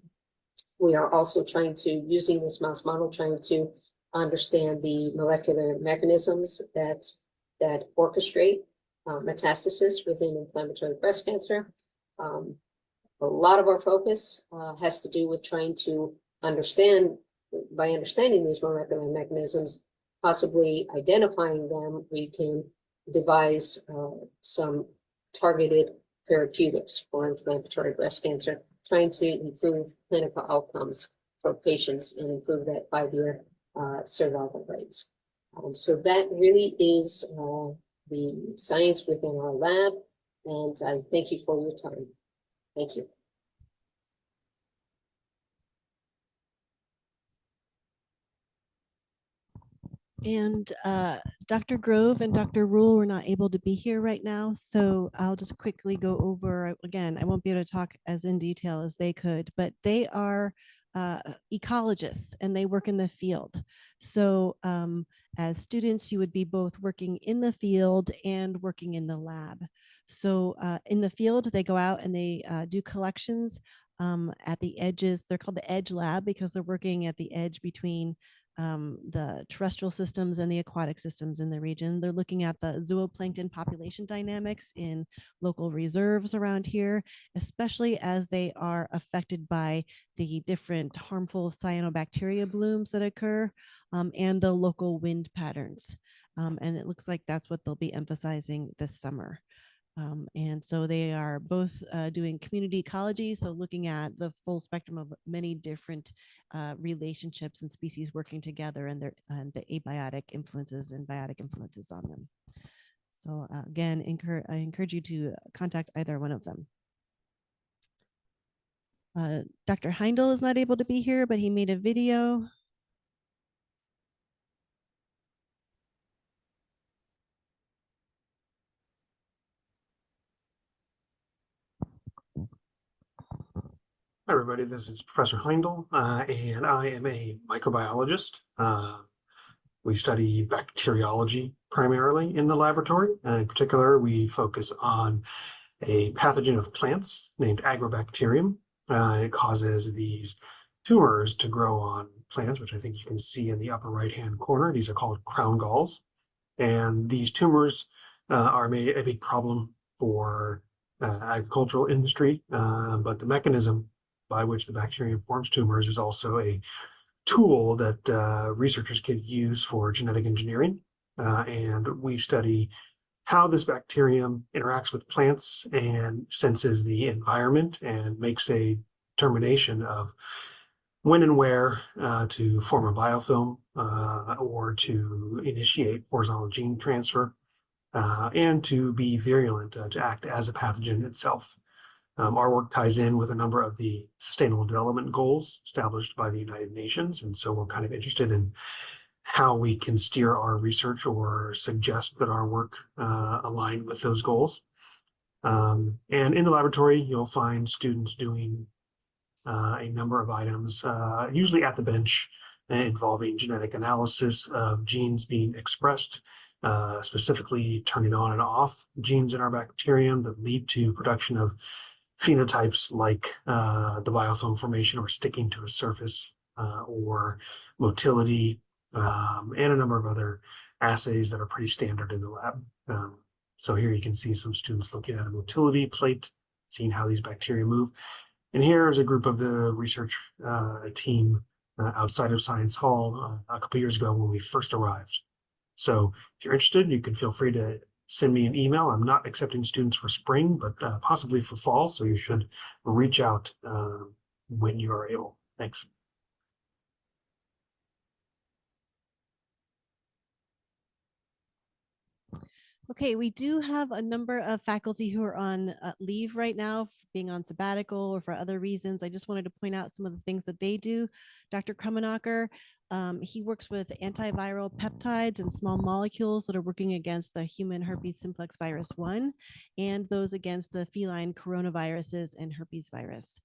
We are also trying to, using this mouse model, trying to understand the molecular mechanisms that orchestrate metastasis within inflammatory breast cancer. A lot of our focus has to do with trying to understand, by understanding these molecular mechanisms, possibly identifying them, we can devise some targeted therapeutics for inflammatory breast cancer, trying to improve clinical outcomes for patients and improve that 5-year survival rates. So that really is the science within our lab, and I thank you for your time. Thank you. And Dr. Grove and Dr. Rule were not able to be here right now, so I'll just quickly go over, again, I won't be able to talk as in detail as they could, but they are ecologists and they work in the field. So as students, you would be both working in the field and working in the lab. So in the field, they go out and they do collections at the edges. They're called the edge lab because they're working at the edge between the terrestrial systems and the aquatic systems in the region. They're looking at the zooplankton population dynamics in local reserves around here, especially as they are affected by the different harmful cyanobacteria blooms that occur and the local wind patterns. And it looks like that's what they'll be emphasizing this summer. And so they are both doing community ecology, so looking at the full spectrum of many different relationships and species working together and the abiotic influences and biotic influences on them. So again, I encourage you to contact either one of them. Dr. Heindel is not able to be here, but he made a video. Hi, everybody. This is Professor Heindel, and I am a microbiologist. We study bacteriology primarily in the laboratory, and in particular, we focus on a pathogen of plants named Agrobacterium. It causes these tumors to grow on plants, which I think you can see in the upper right-hand corner. These are called crown galls, and these tumors are a big problem for agricultural industry, but the mechanism by which the bacterium forms tumors is also a tool that researchers can use for genetic engineering. And we study how this bacterium interacts with plants and senses the environment and makes a determination of when and where to form a biofilm or to initiate horizontal gene transfer and to be virulent, to act as a pathogen itself. Our work ties in with a number of the Sustainable Development Goals established by the United Nations. And so we're kind of interested in how we can steer our research or suggest that our work align with those goals. And in the laboratory, you'll find students doing a number of items, usually at the bench, involving genetic analysis of genes being expressed, specifically turning on and off genes in our bacterium that lead to production of phenotypes like the biofilm formation or sticking to a surface or motility and a number of other assays that are pretty standard in the lab. So here you can see some students looking at a motility plate, seeing how these bacteria move. And here is a group of the research team outside of Science Hall a couple years ago when we first arrived. So if you're interested, you can feel free to send me an email. I'm not accepting students for spring, but possibly for fall. So you should reach out when you are able. Thanks. Okay, we do have a number of faculty who are on leave right now, being on sabbatical or for other reasons. I just wanted to point out some of the things that they do. Dr. Krummenacher, he works with antiviral peptides and small molecules that are working against the human herpes simplex virus 1 and those against the feline coronaviruses and herpes virus.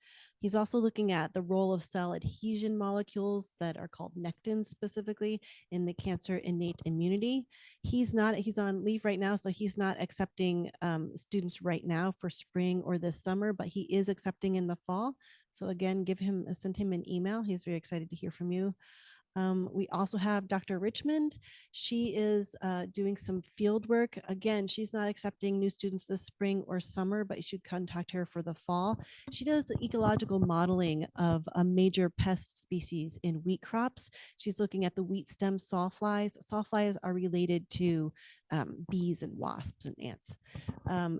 He's also looking at the role of cell adhesion molecules that are called nectins specifically in the cancer innate immunity. He's on leave right now, so he's not accepting students right now for spring or this summer, but he is accepting in the fall. So again, send him an email. He's very excited to hear from you. We also have Dr. Richmond. She is doing some field work. Again, she's not accepting new students this spring or summer, but you should contact her for the fall. She does ecological modeling of a major pest species in wheat crops. She's looking at the wheat stem sawflies. Sawflies are related to bees and wasps and ants.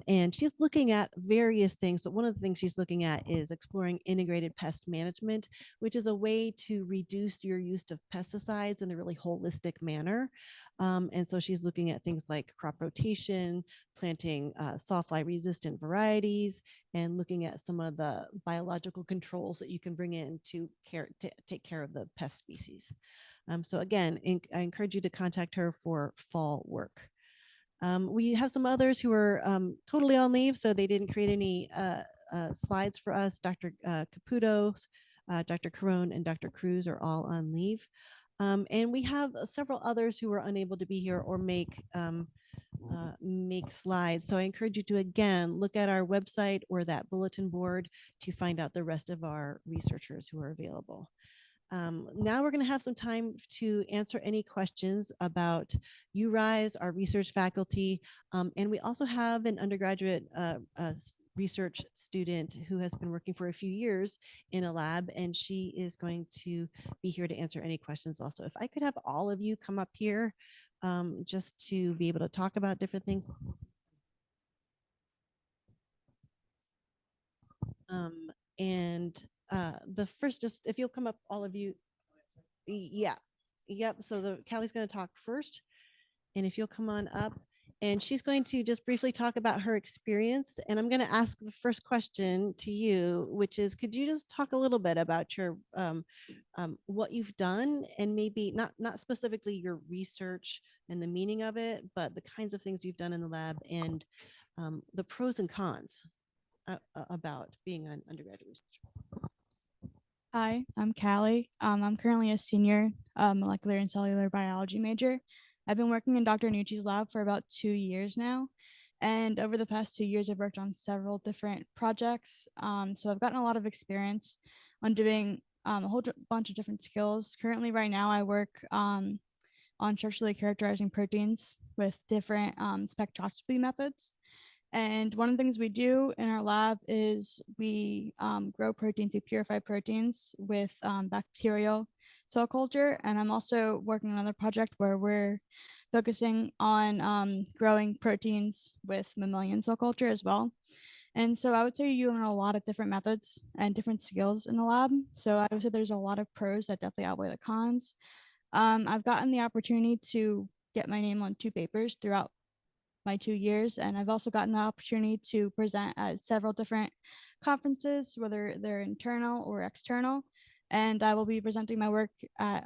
And she's looking at various things. So one of the things she's looking at is exploring integrated pest management, which is a way to reduce your use of pesticides in a really holistic manner. And so she's looking at things like crop rotation, planting sawfly resistant varieties, and looking at some of the biological controls that you can bring in to take care of the pest species. So again, I encourage you to contact her for fall work. We have some others who are totally on leave, so they didn't create any slides for us. Dr. Caputo, Dr. Carone, and Dr. Cruz are all on leave. And we have several others who are unable to be here or make slides. So I encourage you to, again, look at our website or that bulletin board to find out the rest of our researchers who are available. Now we're going to have some time to answer any questions about URISE, our research faculty, and we also have an undergraduate research student who has been working for a few years in a lab, and she is going to be here to answer any questions also. If I could have all of you come up here just to be able to talk about different things. The first, just if you'll come up, all of you. Yeah. Yep. So Callie's going to talk first. And if you'll come on up, and she's going to just briefly talk about her experience. And I'm going to ask the first question to you, which is, could you just talk a little bit about your what you've done, and maybe not specifically your research and the meaning of it, but the kinds of things you've done in the lab and the pros and cons about being an undergraduate researcher. Hi, I'm Callie. I'm currently a senior molecular and cellular biology major. I've been working in Dr. Nucci's lab for about 2 years now. And over the past 2 years, I've worked on several different projects. So I've gotten a lot of experience on doing a whole bunch of different skills. Currently, right now, I work on structurally characterizing proteins with different spectroscopy methods. And one of the things we do in our lab is we grow proteins, we purify proteins with bacterial cell culture. And I'm also working on another project where we're focusing on growing proteins with mammalian cell culture as well. And so I would say you learn a lot of different methods and different skills in the lab. So I would say there's a lot of pros that definitely outweigh the cons. I've gotten the opportunity to get my name on 2 papers throughout my 2 years. And I've also gotten the opportunity to present at several different conferences, whether they're internal or external. And I will be presenting my work at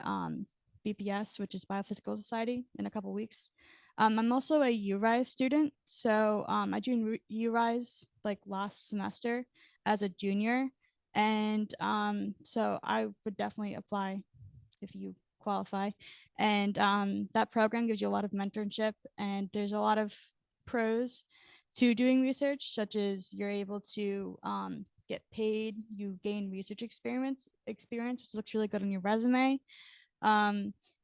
BBS, which is Biophysical Society, in a couple weeks. I'm also a URISE student. So I joined URISE like last semester as a junior. And so I would definitely apply if you qualify. And that program gives you a lot of mentorship, and there's a lot of pros to doing research, such as you're able to get paid, you gain research experience, which looks really good on your resume.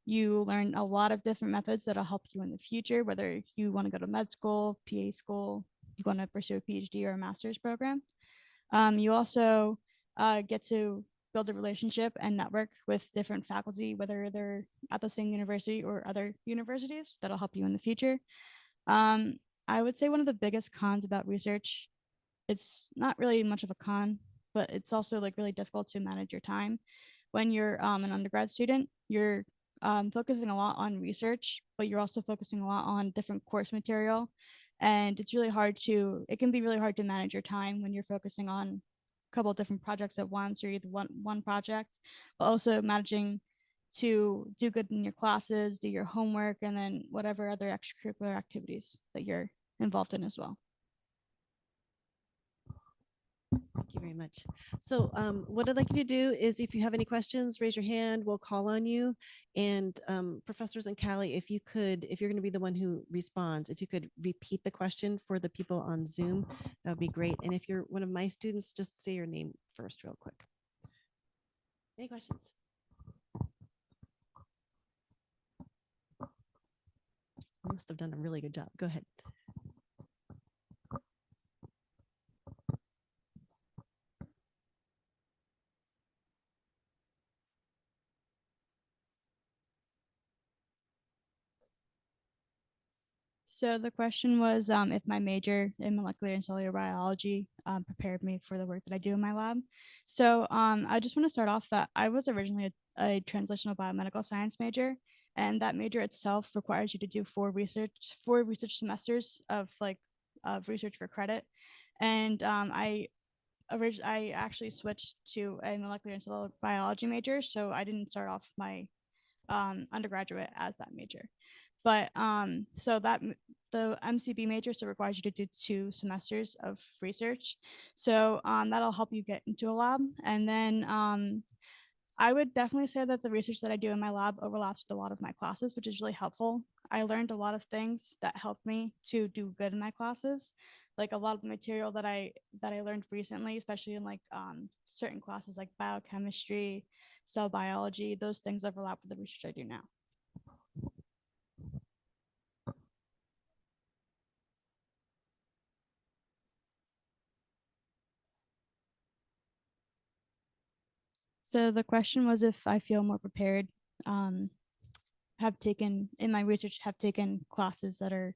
You learn a lot of different methods that'll help you in the future, whether you want to go to med school, PA school, you want to pursue a PhD or a master's program. You also get to build a relationship and network with different faculty, whether they're at the same university or other universities, that'll help you in the future. I would say one of the biggest cons about research, it's not really much of a con, but it's also like really difficult to manage your time. When you're an undergrad student, you're focusing a lot on research, but you're also focusing a lot on different course material. And it can be really hard to manage your time when you're focusing on couple of different projects at once, or either one project, but also managing to do good in your classes, do your homework, and then whatever other extracurricular activities that you're involved in as well. Thank you very much. So what I'd like you to do is if you have any questions, raise your hand, we'll call on you. And professors and Callie, if you could, if you're going to be the one who responds, if you could repeat the question for the people on Zoom, that would be great. And if you're one of my students, just say your name first real quick. Any questions? I must have done a really good job. Go ahead. So the question was if my major in molecular and cellular biology prepared me for the work that I do in my lab. So I just want to start off that I was originally a translational biomedical science major, and that major itself requires you to do four research semesters of research for credit. And I actually switched to a molecular and cellular biology major, so I didn't start off my undergraduate as that major. But so that the MCB major still requires you to do 2 semesters of research. So that'll help you get into a lab. And then I would definitely say that the research that I do in my lab overlaps with a lot of my classes, which is really helpful. I learned a lot of things that helped me to do good in my classes. Like a lot of the material that I learned recently, especially in certain classes like biochemistry, cell biology, those things overlap with the research I do now. So the question was if I feel more prepared, have taken classes that are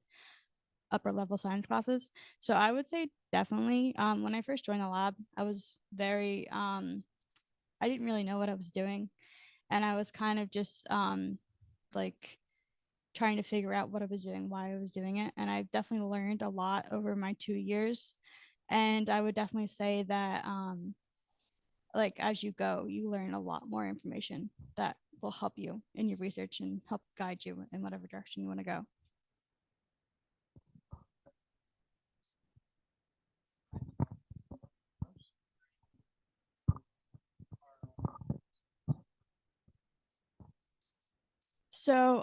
upper level science classes. So I would say definitely. When I first joined the lab, I was very, I didn't really know what I was doing. And I was kind of just like trying to figure out what I was doing, why I was doing it. And I've definitely learned a lot over my 2 years. And I would definitely say that as you go, you learn a lot more information that will help you in your research and help guide you in whatever direction you want to go. So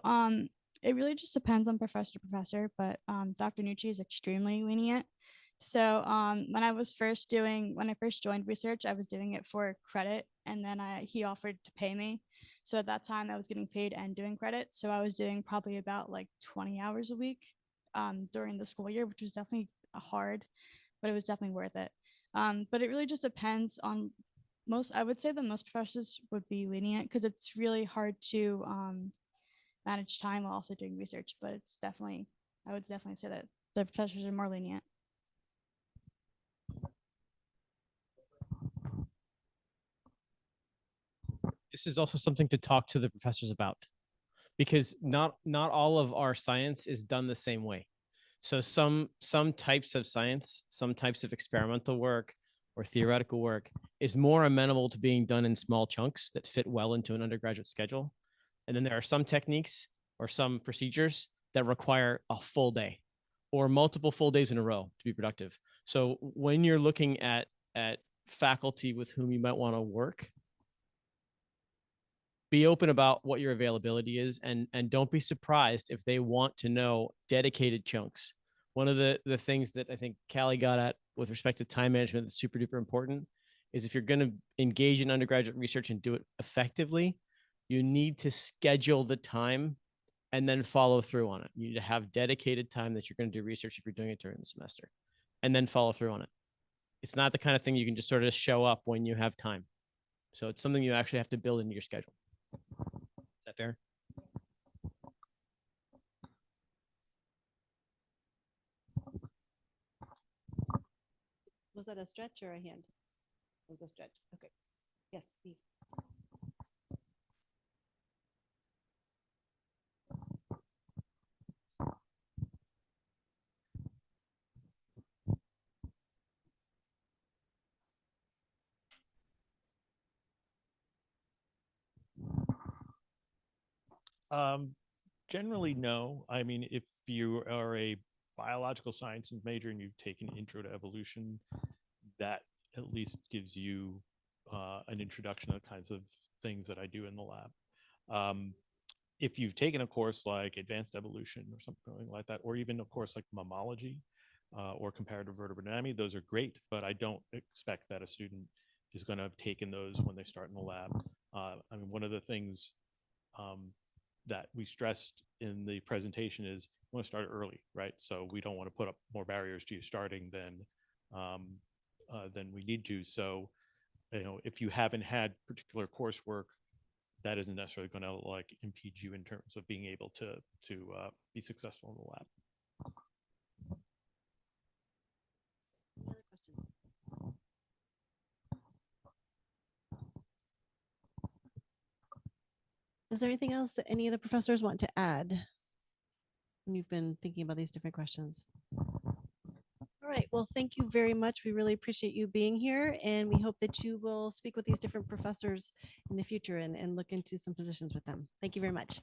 it really just depends on professor to professor, but Dr. Nucci is extremely lenient. So when I first joined research, I was doing it for credit, and then he offered to pay me. So at that time, I was getting paid and doing credit. So I was doing probably about 20 hours a week during the school year, which was definitely hard, but it was definitely worth it. But it really just depends on I would say that most professors would be lenient because it's really hard to manage time while also doing research, but I would definitely say that the professors are more lenient. This is also something to talk to the professors about, because not all of our science is done the same way. So some types of science, some types of experimental work or theoretical work is more amenable to being done in small chunks that fit well into an undergraduate schedule. And then there are some techniques or some procedures that require a full day or multiple full days in a row to be productive. So when you're looking at faculty with whom you might want to work, be open about what your availability is, and don't be surprised if they want to know dedicated chunks. One of the things that I think Callie got at with respect to time management that's super duper important is if you're going to engage in undergraduate research and do it effectively, you need to schedule the time and then follow through on it. You need to have dedicated time that you're going to do research if you're doing it during the semester, and then follow through on it. It's not the kind of thing you can just sort of show up when you have time. So it's something you actually have to build into your schedule. Is that fair? Was that a stretch or a hand? It was a stretch. Okay. Yes, Steve. Generally, no. I mean, if you are a biological sciences major and you've taken intro to evolution, that at least gives you an introduction to the kinds of things that I do in the lab. If you've taken a course like advanced evolution or something like that, or even a course like mammalogy or comparative vertebrate anatomy, those are great, but I don't expect that a student is going to have taken those when they start in the lab. I mean, one of the things that we stressed in the presentation is we want to start early, right? So we don't want to put up more barriers to you starting than we need to. So, you know, if you haven't had particular coursework, that isn't necessarily going to like impede you in terms of being able to be successful in the lab. Any other questions? Is there anything else that any of the professors want to add when you've been thinking about these different questions? All right, well, thank you very much. We really appreciate you being here, and we hope that you will speak with these different professors in the future and look into some positions with them. Thank you very much.